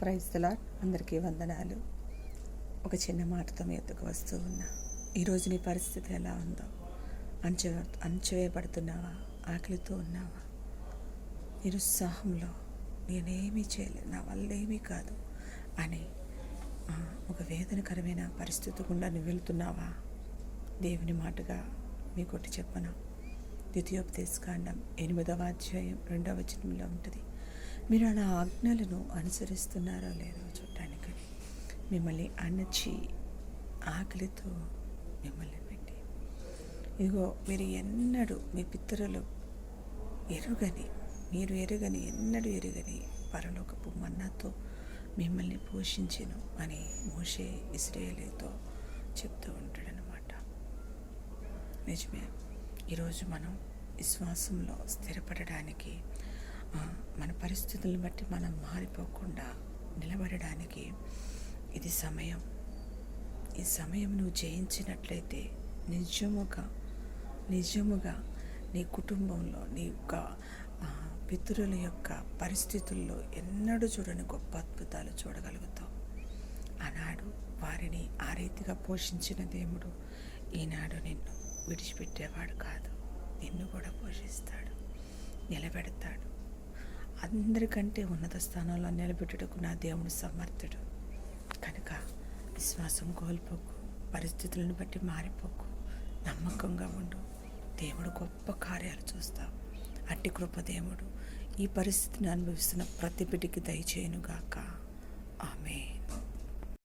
Praise the lord. అందరికీ వందనాలు. ఒక చిన్న మాటతో మీ ఎద్దుకు వస్తూ ఉన్నా. ఈరోజు నీ పరిస్థితి ఎలా ఉందో, అణచివేయబడుతున్నావా, ఆకలితో ఉన్నావా, నిరుత్సాహంలో నేనేమీ చేయలేదు, నా వల్ల ఏమీ కాదు అని ఒక వేదనకరమైన పరిస్థితి గుండా నువ్వు వెళ్తున్నావా? దేవుని మాటగా మీకొట్టి చెప్పను. ద్వితీయోపదేశకాండం 8వ అధ్యాయం 2వ వచనంలో ఉంటుంది. మీరు అలా ఆజ్ఞలను అనుసరిస్తున్నారో లేదో చూడటానికి మిమ్మల్ని అణచి ఆకలితో మిమ్మల్ని పెట్టి, ఇదిగో మీరు ఎన్నడూ మీ పితరులు మీరు ఎన్నడూ ఎరుగని పరలోకపు మన్నాతో మిమ్మల్ని పోషించెను అని మోషే ఇశ్రాయేలుతో చెప్తూ ఉంటాడనమాట. నిజమే. ఈరోజు మనం విశ్వాసంలో స్థిరపడడానికి, మన పరిస్థితులను బట్టి మనం మారిపోకుండా నిలబడడానికి ఇది సమయం. ఈ సమయం నువ్వు జయించినట్లయితే నిజముగా నీ కుటుంబంలో, నీ యొక్క పితరుల యొక్క పరిస్థితుల్లో ఎన్నడూ చూడని గొప్ప అద్భుతాలు చూడగలుగుతావు. ఆనాడు వారిని ఆ రీతిగా పోషించిన దేవుడు ఈనాడు నిన్ను విడిచిపెట్టేవాడు కాదు. నిన్ను కూడా పోషిస్తాడు, నిలబెడతాడు. అందరికంటే ఉన్నత స్థానంలో నిలబెట్టుటకు నా దేవుడు సమర్థుడు. కనుక విశ్వాసం కోల్పోకు, పరిస్థితులను బట్టి మారిపోకు, నమ్మకంగా ఉండు. దేవుడు గొప్ప కార్యాలు చూస్తావు. అట్టి కృప దేవుడు ఈ పరిస్థితిని అనుభవిస్తున్న ప్రతి బిడ్డకి దయచేయునుగాక. ఆమేన్.